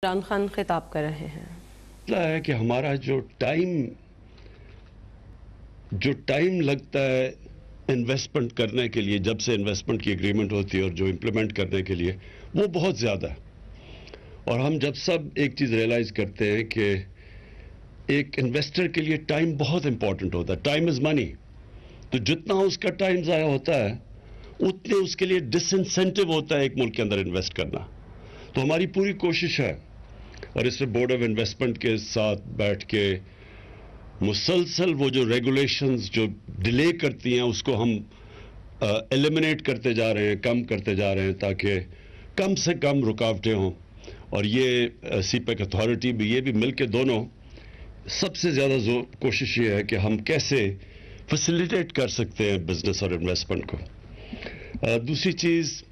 عمران خان خطاب کر رہے ہیں ہے کہ ہمارا جو ٹائم لگتا ہے انویسٹمنٹ کرنے کے لیے، جب سے انویسٹمنٹ کی اگریمنٹ ہوتی ہے اور جو امپلیمنٹ کرنے کے لیے، وہ بہت زیادہ ہے۔ اور ہم جب سب ایک چیز ریئلائز کرتے ہیں کہ ایک انویسٹر کے لیے ٹائم بہت امپورٹنٹ ہوتا ہے، ٹائم از منی، تو جتنا اس کا ٹائم ضائع ہوتا ہے اتنے اس کے لیے ڈس انسینٹیو ہوتا ہے ایک ملک کے اندر انویسٹ کرنا۔ تو ہماری پوری کوشش ہے، اور اس میں بورڈ آف انویسٹمنٹ کے ساتھ بیٹھ کے مسلسل وہ جو ریگولیشنز جو ڈیلے کرتی ہیں اس کو ہم ایلیمنیٹ کرتے جا رہے ہیں، کم کرتے جا رہے ہیں، تاکہ کم سے کم رکاوٹیں ہوں۔ اور یہ سی پیک اتھارٹی بھی، یہ بھی مل کے دونوں سب سے زیادہ کوشش یہ ہے کہ ہم کیسے فیسیلیٹیٹ کر سکتے ہیں بزنس اور انویسٹمنٹ کو۔ دوسری چیز،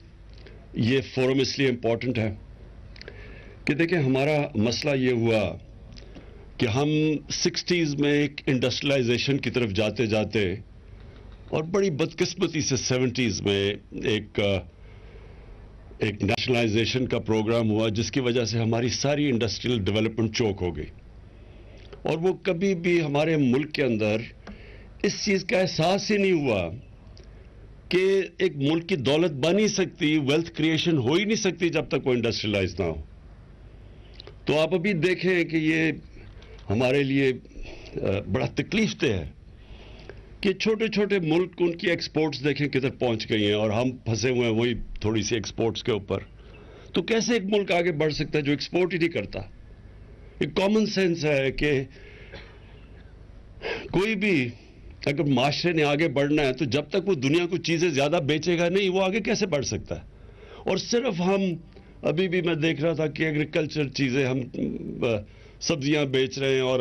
یہ فورم اس لیے امپورٹنٹ ہے کہ دیکھیں ہمارا مسئلہ یہ ہوا کہ ہم 60s میں ایک انڈسٹریلائزیشن کی طرف جاتے جاتے اور بڑی بدقسمتی سے 70s میں ایک نیشنلائزیشن کا پروگرام ہوا، جس کی وجہ سے ہماری ساری انڈسٹریل ڈیولپمنٹ چوک ہو گئی، اور وہ کبھی بھی ہمارے ملک کے اندر اس چیز کا احساس ہی نہیں ہوا کہ ایک ملک کی دولت بن ہی سکتی، ویلتھ کریشن ہو ہی نہیں سکتی جب تک وہ انڈسٹریلائز نہ ہو۔ تو آپ ابھی دیکھیں کہ یہ ہمارے لیے بڑا تکلیف دہ ہے کہ چھوٹے چھوٹے ملک، ان کی ایکسپورٹس دیکھیں کدھر پہنچ گئی ہیں، اور ہم پھنسے ہوئے ہیں وہی تھوڑی سی ایکسپورٹس کے اوپر۔ تو کیسے ایک ملک آگے بڑھ سکتا ہے جو ایکسپورٹ ہی نہیں کرتا؟ ایک کامن سینس ہے کہ کوئی بھی اگر معاشرے نے آگے بڑھنا ہے تو جب تک وہ دنیا کو چیزیں زیادہ بیچے گا نہیں، وہ آگے کیسے بڑھ سکتا ہے؟ اور صرف ہم ابھی بھی میں دیکھ رہا تھا کہ ایگریکلچر چیزیں ہم سبزیاں بیچ رہے ہیں اور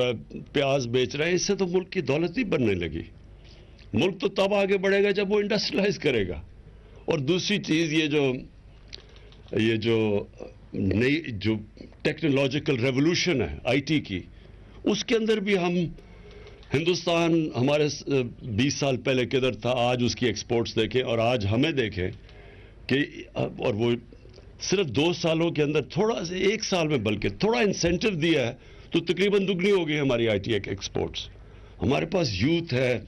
پیاز بیچ رہے ہیں، اس سے تو ملک کی دولت ہی بننے لگی۔ ملک تو تب آگے بڑھے گا جب وہ انڈسٹریلائز کرے گا۔ اور دوسری چیز، یہ جو نئی جو ٹیکنالوجیکل ریولوشن ہے آئی ٹی کی، اس کے اندر بھی ہم ہندوستان ہمارے 20 سال پہلے کدھر تھا، آج اس کی ایکسپورٹس دیکھیں اور آج ہمیں دیکھیں کہ، اور وہ صرف 2 سالوں کے اندر تھوڑا سے، 1 سال میں بلکہ تھوڑا انسینٹیو دیا ہے تو تقریباً دگنی ہو گئی ہماری آئی ٹی ایکسپورٹس۔ ہمارے پاس یوتھ ہے،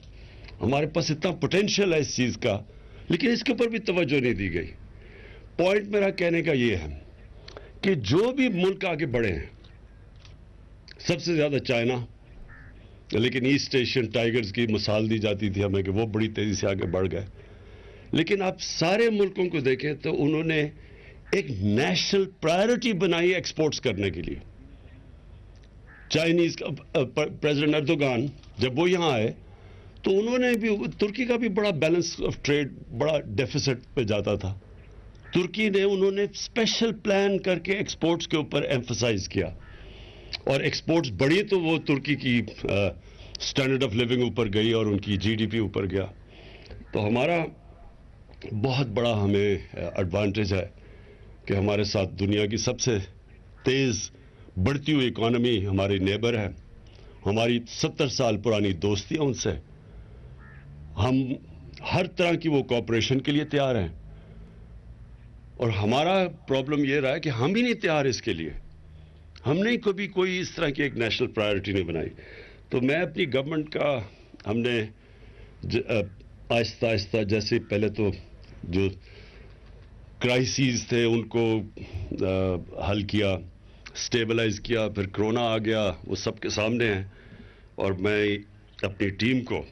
ہمارے پاس اتنا پوٹینشیل ہے اس چیز کا، لیکن اس کے اوپر بھی توجہ نہیں دی گئی۔ پوائنٹ میرا کہنے کا یہ ہے کہ جو بھی ملک آگے بڑھے ہیں، سب سے زیادہ چائنا، لیکن ایسٹ ایشین ٹائیگرز کی مثال دی جاتی تھی ہمیں کہ وہ بڑی تیزی سے آگے بڑھ گئے، لیکن آپ سارے ملکوں کو دیکھیں تو انہوں نے ایک نیشنل پرائیورٹی بنائی ایکسپورٹس کرنے کے لیے۔ چائنیز کا پریزیڈنٹ اردوغان جب وہ یہاں آئے تو انہوں نے بھی، ترکی کا بھی بڑا بیلنس آف ٹریڈ بڑا ڈیفیسٹ پہ جاتا تھا، انہوں نے اسپیشل پلان کر کے ایکسپورٹس کے اوپر ایمفسائز کیا، اور ایکسپورٹس بڑھی تو وہ ترکی کی سٹینڈرڈ آف لیونگ اوپر گئی اور ان کی جی ڈی پی اوپر گیا۔ تو ہمارا بہت بڑا ہمیں ایڈوانٹیج ہے کہ ہمارے ساتھ دنیا کی سب سے تیز بڑھتی ہوئی اکانومی ہماری نیبر ہے، ہماری 70 سال پرانی دوستی ہے ان سے، ہم ہر طرح کی وہ کوآپریشن کے لیے تیار ہیں، اور ہمارا پرابلم یہ رہا ہے کہ ہم ہی نہیں تیار اس کے لیے، ہم نے کبھی کوئی اس طرح کی ایک نیشنل پرائیورٹی نہیں بنائی۔ تو میں اپنی گورنمنٹ کا، ہم نے آہستہ آہستہ، جیسے پہلے تو جو کرائسیز تھے ان کو حل کیا، سٹیبلائز کیا، پھر کرونا آ گیا، وہ سب کے سامنے ہیں، اور میں اپنی ٹیم کو،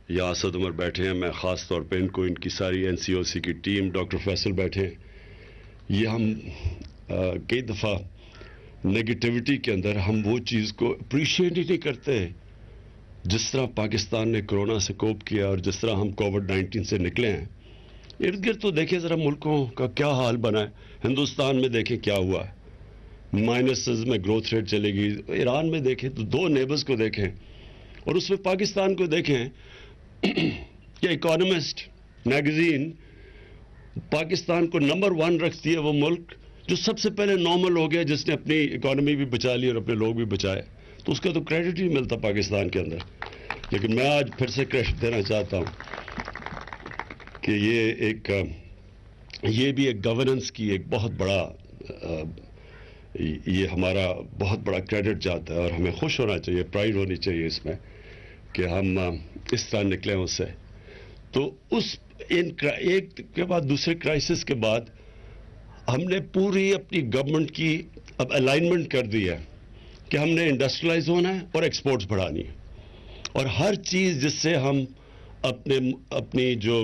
یا اسد عمر بیٹھے ہیں، میں خاص طور پہ ان کو، ان کی ساری این سی او سی کی ٹیم، ڈاکٹر فیصل بیٹھے ہیں، یہ ہم کئی دفعہ نیگیٹیوٹی کے اندر ہم وہ چیز کو اپریشیٹ ہی نہیں کرتے جس طرح پاکستان نے کرونا سے کوپ کیا اور جس طرح ہم کووڈ-19 سے نکلے ہیں۔ ارد گرد تو دیکھیں ذرا ملکوں کا کیا حال بنا ہے، ہندوستان میں دیکھیں کیا ہوا ہے، مائنسز میں گروتھ ریٹ چلے گی، ایران میں دیکھیں تو 2 نیبرز کو دیکھیں، اور اس میں پاکستان کو دیکھیں کہ اکانومسٹ میگزین پاکستان کو نمبر 1 رکھتی ہے، وہ ملک جو سب سے پہلے نارمل ہو گیا، جس نے اپنی اکانومی بھی بچا لی اور اپنے لوگ بھی بچائے، تو اس کا تو کریڈٹ ہی ملتا پاکستان کے اندر۔ لیکن میں آج پھر سے کریڈٹ دینا چاہتا ہوں کہ یہ بھی ایک گورننس کی ایک بہت بڑا یہ ہمارا بہت بڑا کریڈٹ جاتا ہے اور ہمیں خوش ہونا چاہیے, پرائڈ ہونی چاہیے اس میں کہ ہم اس طرح نکلیں اس سے. تو ایک کے بعد دوسرے کرائسس کے بعد ہم نے پوری اپنی گورنمنٹ کی اب الائنمنٹ کر دی ہے کہ ہم نے انڈسٹریلائز ہونا ہے اور ایکسپورٹس بڑھانی ہے, اور ہر چیز جس سے ہم اپنی جو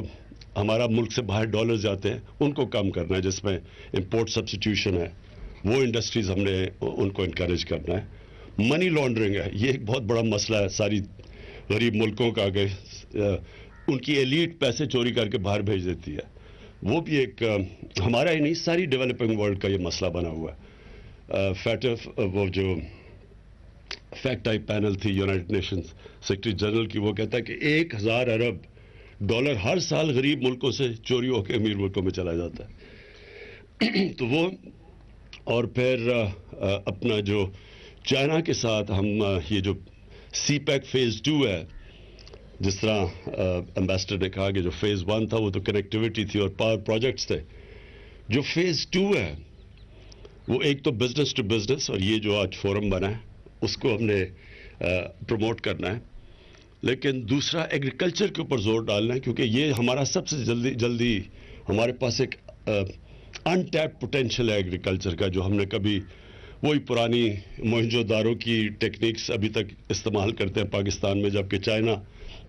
ہمارا ملک سے باہر ڈالر جاتے ہیں ان کو کم کرنا ہے, جس میں امپورٹ سبسٹیوشن ہے, وہ انڈسٹریز ہم نے ان کو انکریج کرنا ہے. منی لانڈرنگ ہے, یہ ایک بہت بڑا مسئلہ ہے ساری غریب ملکوں کا, کہ ان کی ایلیٹ پیسے چوری کر کے باہر بھیج دیتی ہے. وہ بھی ایک ہمارا ہی نہیں ساری ڈیولپنگ ورلڈ کا یہ مسئلہ بنا ہوا ہے. وہ جو فیکٹ آئی پینل تھی یونائٹڈ نیشنز سیکرٹری جنرل کی, وہ کہتا ہے کہ 1000 ارب ڈالر ہر سال غریب ملکوں سے چوری ہو کے امیر ملکوں میں چلا جاتا ہے. تو وہ, اور پھر اپنا جو چائنا کے ساتھ ہم یہ جو سی پیک فیز 2 ہے, جس طرح امبیسڈر نے کہا کہ جو فیز 1 تھا وہ تو کنیکٹیوٹی تھی اور پاور پروجیکٹس تھے, جو فیز 2 ہے وہ ایک تو بزنس ٹو بزنس, اور یہ جو آج فورم بنا ہے اس کو ہم نے پروموٹ کرنا ہے, لیکن دوسرا ایگریکلچر کے اوپر زور ڈالنا ہے, کیونکہ یہ ہمارا سب سے جلدی ہمارے پاس ایک انٹیپ پوٹینشیل ہے ایگریکلچر کا, جو ہم نے کبھی وہی پرانی موہنجو دارو کی ٹیکنیکس ابھی تک استعمال کرتے ہیں پاکستان میں, جبکہ چائنا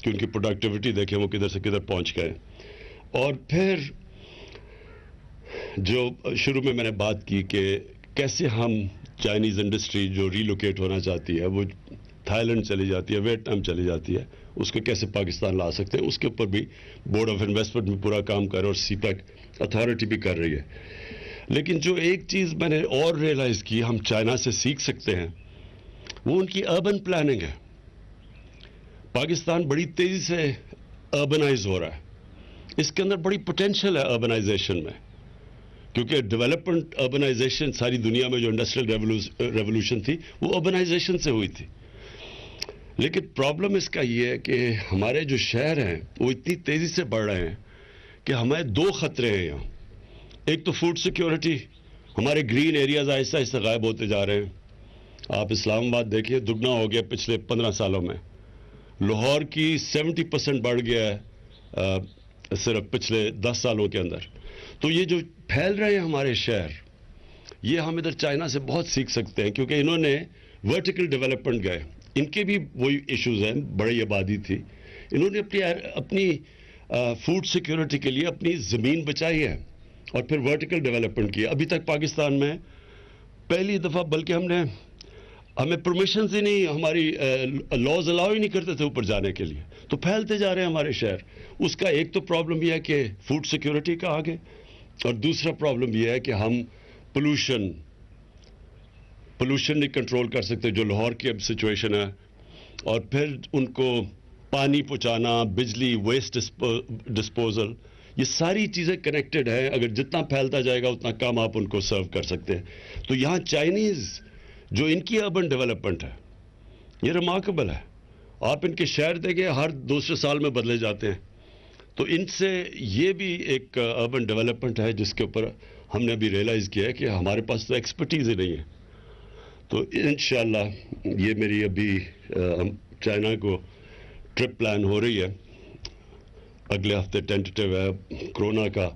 کی ان کی پروڈکٹیوٹی دیکھیں وہ کدھر سے کدھر پہنچ گئے. اور پھر جو شروع میں نے بات کی کہ کیسے ہم چائنیز انڈسٹری جو ریلوکیٹ ہونا چاہتی ہے, وہ تھائی لینڈ چلی جاتی ہے, ویتنام چلی جاتی ہے, اس کو کیسے پاکستان لا سکتے ہیں, اس کے اوپر بھی بورڈ آف انویسٹمنٹ میں پورا کام کر رہے اور سی پیک اتھارٹی بھی کر رہی ہے. لیکن جو ایک چیز میں نے اور ریئلائز کی ہم چائنا سے سیکھ سکتے ہیں وہ ان کی اربن پلاننگ ہے. پاکستان بڑی تیزی سے اربنائز ہو رہا ہے, اس کے اندر بڑی پوٹینشیل ہے اربنائزیشن میں, کیونکہ ڈیولپمنٹ اربنائزیشن ساری دنیا میں جو انڈسٹریل ریولوشن تھی وہ اربنائزیشن سے ہوئی تھی. لیکن پرابلم اس کا یہ ہے کہ ہمارے جو شہر ہیں وہ اتنی تیزی سے بڑھ رہے ہیں کہ ہمیں 2 خطرے ہیں یہاں. ایک تو فوڈ سیکیورٹی, ہمارے گرین ایریاز آہستہ آہستہ غائب ہوتے جا رہے ہیں. آپ اسلام آباد دیکھیے دگنا ہو گیا پچھلے 15 سالوں میں, لاہور کی 70% بڑھ گیا ہے صرف پچھلے 10 سالوں کے اندر. تو یہ جو پھیل رہے ہیں ہمارے شہر, یہ ہم ادھر چائنا سے بہت سیکھ سکتے ہیں, کیونکہ انہوں نے ورٹیکل ڈیولپمنٹ گئے, ان کے بھی وہی ایشوز ہیں, بڑی آبادی تھی, انہوں نے اپنی فوڈ سیکیورٹی کے لیے اپنی زمین بچائی ہے اور پھر ورٹیکل ڈیولپمنٹ کیا. ابھی تک پاکستان میں پہلی دفعہ, بلکہ ہمیں پرمیشنز ہی نہیں, ہماری لاز الاؤ ہی نہیں کرتے تھے اوپر جانے کے لیے, تو پھیلتے جا رہے ہیں ہمارے شہر. اس کا ایک تو پرابلم یہ ہے کہ فوڈ سیکیورٹی کا آگے, اور دوسرا پرابلم یہ ہے کہ ہم پولوشن نہیں کنٹرول کر سکتے, جو لاہور کی اب سچویشن ہے, اور پھر ان کو پانی پہنچانا, بجلی, ویسٹ ڈسپوزل, یہ ساری چیزیں کنیکٹڈ ہیں. اگر جتنا پھیلتا جائے گا اتنا کم آپ ان کو سرو کر سکتے ہیں. تو یہاں چائنیز جو ان کی اربن ڈیولپمنٹ ہے یہ ریمارکیبل ہے. آپ ان کے شہر دیکھیں ہر دوسرے سال میں بدلے جاتے ہیں. تو ان سے یہ بھی ایک اربن ڈیولپمنٹ ہے جس کے اوپر ہم نے ابھی ریئلائز کیا ہے کہ ہمارے پاس تو ایکسپرٹیز ہی نہیں ہے. تو انشاءاللہ یہ میری ابھی چائنا کو ٹرپ پلان ہو رہی ہے, اگلے ہفتے ٹینٹیو ہے, کرونا کا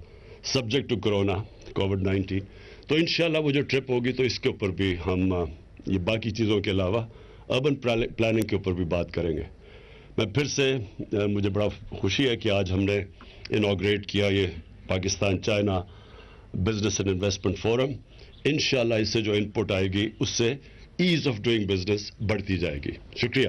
سبجیکٹ ٹو کرونا کووڈ-19. تو انشاءاللہ وہ جو ٹرپ ہوگی تو اس کے اوپر بھی ہم یہ باقی چیزوں کے علاوہ اربن پلاننگ کے اوپر بھی بات کریں گے. میں پھر سے مجھے بڑا خوشی ہے کہ آج ہم نے انوگریٹ کیا یہ Pakistan China business and investment forum. انشاءاللہ اس سے جو ان پٹ آئے گی اس سے ایز آف ڈوئنگ بزنس بڑھتی جائے گی. شکریہ.